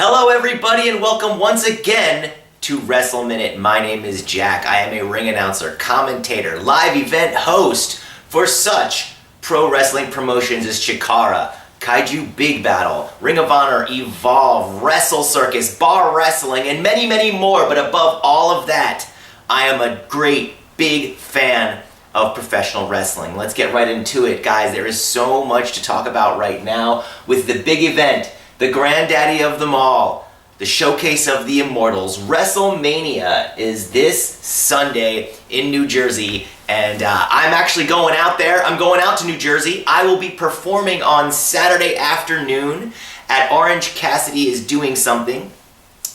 Hello everybody and welcome once again to WrestleMinute. My name is Jack. I am a ring announcer, commentator, live event host for such pro wrestling promotions as Chikara, Kaiju Big Battle, Ring of Honor, Evolve, Wrestle Circus, Bar Wrestling, and many, many more. But above all of that, I am a great, big fan of professional wrestling. Let's get right into it, guys. There is so much to talk about right now with the big event, the granddaddy of them all, the showcase of the Immortals. WrestleMania is this Sunday in New Jersey, and I'm actually going out there. I'm going out to New Jersey. I will be performing on Saturday afternoon at Orange. Cassidy is doing something,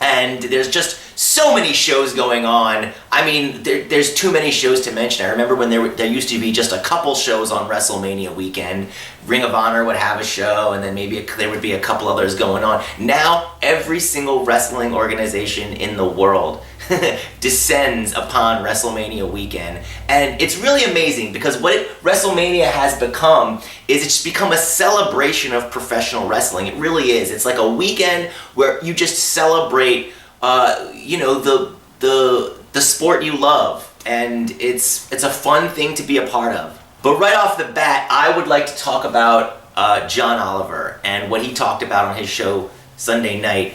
and there's just so many shows going on. I mean, there's too many shows to mention. I remember when there used to be just a couple shows on WrestleMania weekend. Ring of Honor would have a show, and then maybe there would be a couple others going on. Now, every single wrestling organization in the world descends upon WrestleMania weekend. And it's really amazing because what WrestleMania has become is it's become a celebration of professional wrestling. It really is. It's like a weekend where you just celebrate the sport you love, and it's a fun thing to be a part of. But right off the bat, I would like to talk about John Oliver and what he talked about on his show Sunday night,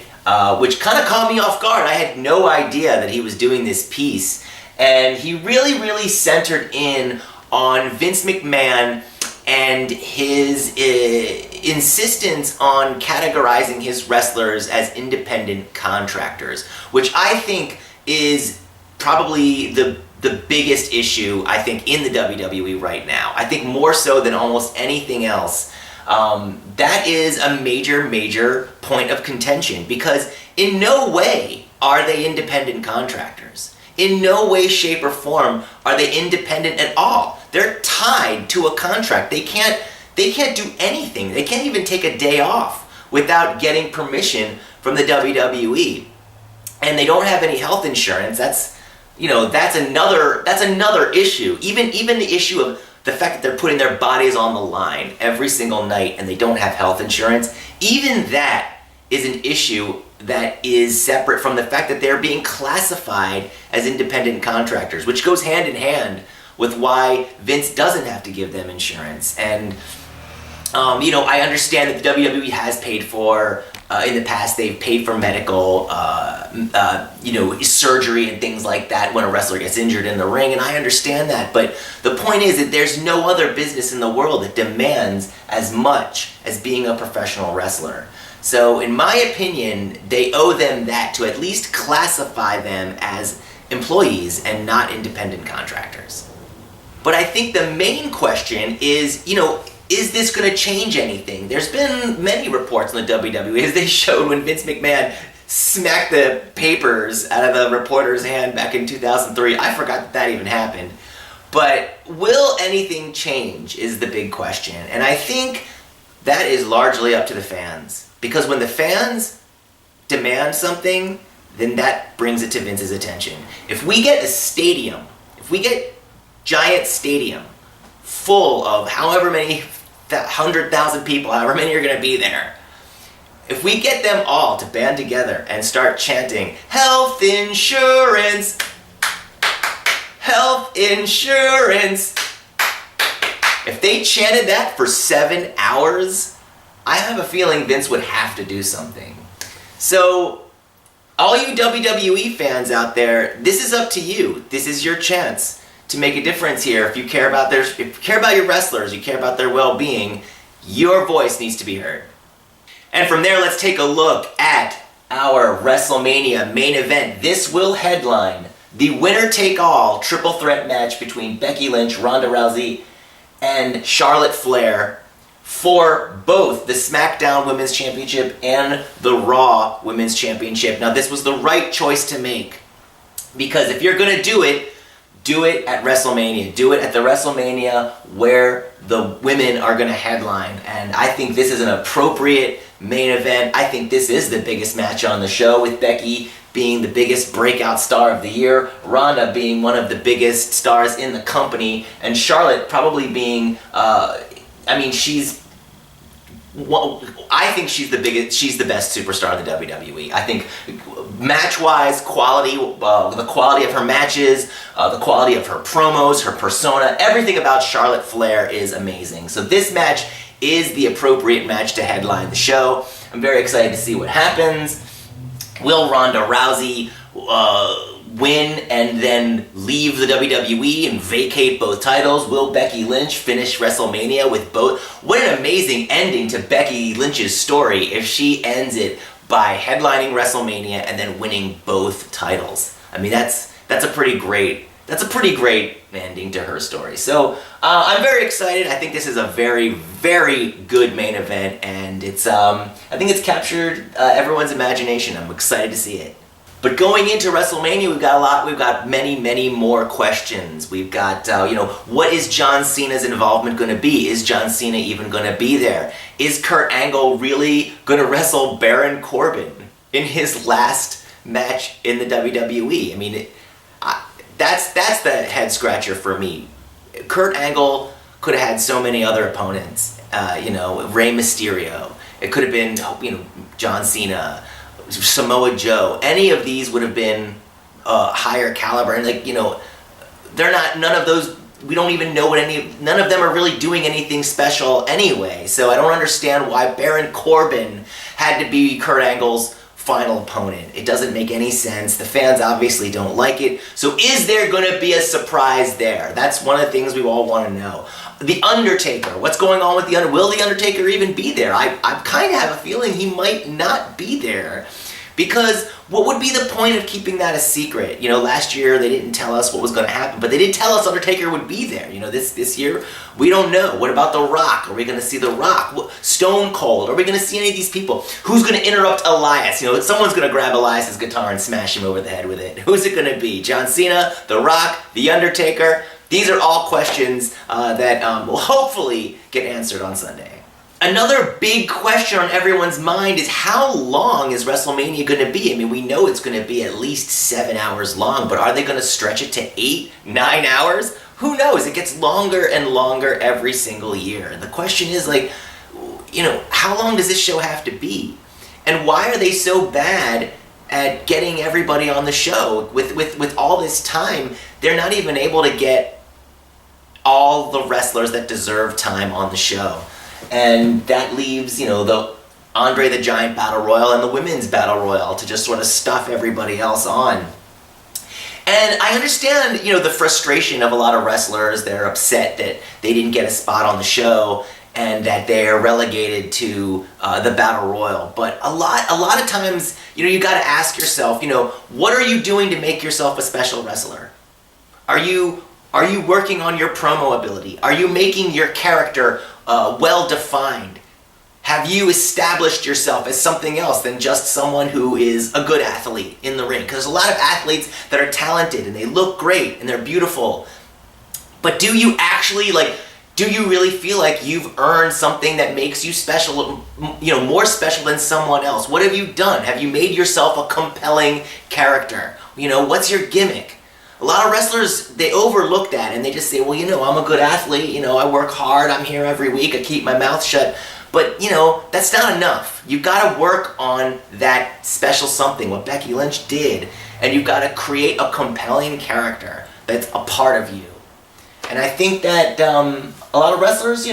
which kind of caught me off guard. I had no idea that he was doing this piece, and he really centered in on Vince McMahon and his insistence on categorizing his wrestlers as independent contractors, which I think is probably the biggest issue, I think, in the WWE right now. I think more so than almost anything else. That is a major point of contention, because in no way are they independent contractors. In no way, shape, or form are they independent at all. They're tied to a contract. They can't do anything. They can't even take a day off without getting permission from the WWE. And they don't have any health insurance. That's another issue. Even the issue of the fact that they're putting their bodies on the line every single night and they don't have health insurance, even that is an issue that is separate from the fact that they're being classified as independent contractors, which goes hand in hand with why Vince doesn't have to give them insurance. And I understand that the WWE has paid for, in the past, they've paid for medical, surgery and things like that when a wrestler gets injured in the ring, and I understand that. But the point is that there's no other business in the world that demands as much as being a professional wrestler. So in my opinion, they owe them that, to at least classify them as employees and not independent contractors. But I think the main question is, is this going to change anything? There's been many reports in the WWE, as they showed when Vince McMahon smacked the papers out of the reporter's hand back in 2003. I forgot that even happened. But will anything change is the big question. And I think that is largely up to the fans. Because when the fans demand something, then that brings it to Vince's attention. If we get Giant Stadium full of however many 100,000 people, however many are going to be there, if we get them all to band together and start chanting, "Health insurance, health insurance," if they chanted that for 7 hours, I have a feeling Vince would have to do something. So, all you WWE fans out there, this is up to you. This is your chance to make a difference here. If you care about your wrestlers, you care about their well-being, your voice needs to be heard. And from there, let's take a look at our WrestleMania main event. This will headline the winner-take-all triple threat match between Becky Lynch, Ronda Rousey, and Charlotte Flair for both the SmackDown Women's Championship and the Raw Women's Championship. Now, this was the right choice to make, because if you're going to do it at WrestleMania. Do it at the WrestleMania where the women are going to headline. And I think this is an appropriate main event. I think this is the biggest match on the show, with Becky being the biggest breakout star of the year, Ronda being one of the biggest stars in the company, and Charlotte probably being, she's I think she's the biggest. She's the best superstar in the WWE. I think match-wise, quality, the quality of her matches, the quality of her promos, her persona, everything about Charlotte Flair is amazing. So this match is the appropriate match to headline the show. I'm very excited to see what happens. Will Ronda Rousey win and then leave the WWE and vacate both titles? Will Becky Lynch finish WrestleMania with both? What an amazing ending to Becky Lynch's story if she ends it by headlining WrestleMania and then winning both titles. I mean, that's a pretty great ending to her story. So I'm very excited. I think this is a very, very good main event, and I think it's captured everyone's imagination. I'm excited to see it. But going into WrestleMania, we've got many, many more questions. We've got, what is John Cena's involvement going to be? Is John Cena even going to be there? Is Kurt Angle really going to wrestle Baron Corbin in his last match in the WWE? I mean, that's the head scratcher for me. Kurt Angle could have had so many other opponents. Rey Mysterio. It could have been, John Cena, Samoa Joe. Any of these would have been higher caliber, and they're not. None of those. We don't even know none of them are really doing anything special anyway. So I don't understand why Baron Corbin had to be Kurt Angle's final opponent. It doesn't make any sense. The fans obviously don't like it. So is there going to be a surprise there? That's one of the things we all want to know. The Undertaker. What's going on with Will the Undertaker even be there? I kind of have a feeling he might not be there. Because what would be the point of keeping that a secret? Last year they didn't tell us what was going to happen, but they did tell us Undertaker would be there. This year, we don't know. What about The Rock? Are we going to see The Rock? Stone Cold? Are we going to see any of these people? Who's going to interrupt Elias? Someone's going to grab Elias's guitar and smash him over the head with it. Who's it going to be? John Cena? The Rock? The Undertaker? These are all questions that will hopefully get answered on Sunday. Another big question on everyone's mind is how long is WrestleMania going to be? I mean, we know it's going to be at least 7 hours long, but are they going to stretch it to 8, 9 hours? Who knows? It gets longer and longer every single year. And the question is, how long does this show have to be? And why are they so bad at getting everybody on the show? With all this time, they're not even able to get all the wrestlers that deserve time on the show. And that leaves, the Andre the Giant Battle Royal and the Women's Battle Royal to just sort of stuff everybody else on. And I understand, the frustration of a lot of wrestlers. They're upset that they didn't get a spot on the show and that they're relegated to the Battle Royal. But a lot of times, you got to ask yourself, what are you doing to make yourself a special wrestler? Are you working on your promo ability? Are you making your character well-defined? Have you established yourself as something else than just someone who is a good athlete in the ring? Because there's a lot of athletes that are talented and they look great and they're beautiful. But do you actually, do you really feel like you've earned something that makes you special, more special than someone else? What have you done? Have you made yourself a compelling character? What's your gimmick? A lot of wrestlers, they overlook that and they just say, well, I'm a good athlete, I work hard, I'm here every week, I keep my mouth shut. But, that's not enough. You've got to work on that special something, what Becky Lynch did, and you've got to create a compelling character that's a part of you. And I think that a lot of wrestlers,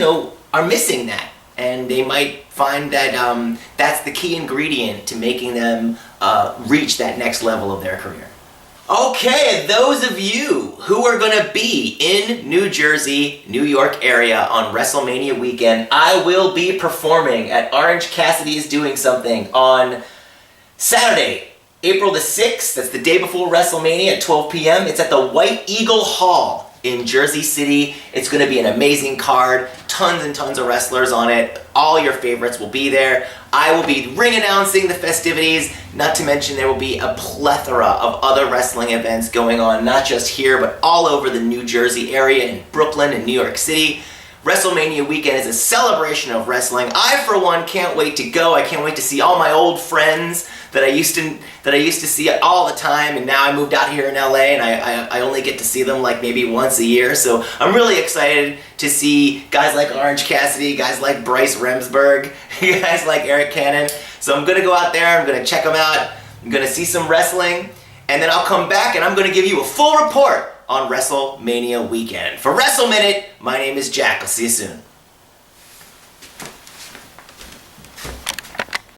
are missing that. And they might find that that's the key ingredient to making them reach that next level of their career. Okay, those of you who are going to be in New Jersey, New York area on WrestleMania weekend, I will be performing at Orange Cassidy is Doing Something on Saturday, April the 6th. That's the day before WrestleMania at 12 p.m. It's at the White Eagle Hall in Jersey City. It's going to be an amazing card. Tons and tons of wrestlers on it. All your favorites will be there. I will be ring announcing the festivities. Not to mention there will be a plethora of other wrestling events going on, not just here, but all over the New Jersey area, in Brooklyn and New York City. WrestleMania weekend is a celebration of wrestling. I, for one, can't wait to go. I can't wait to see all my old friends that I used to see all the time, and now I moved out here in LA, and I only get to see them like maybe once a year. So I'm really excited to see guys like Orange Cassidy, guys like Bryce Remsburg, guys like Eric Cannon. So I'm gonna go out there, I'm gonna check them out, I'm gonna see some wrestling, and then I'll come back and I'm gonna give you a full report on WrestleMania weekend. For WrestleMinute, my name is Jack. I'll see you soon.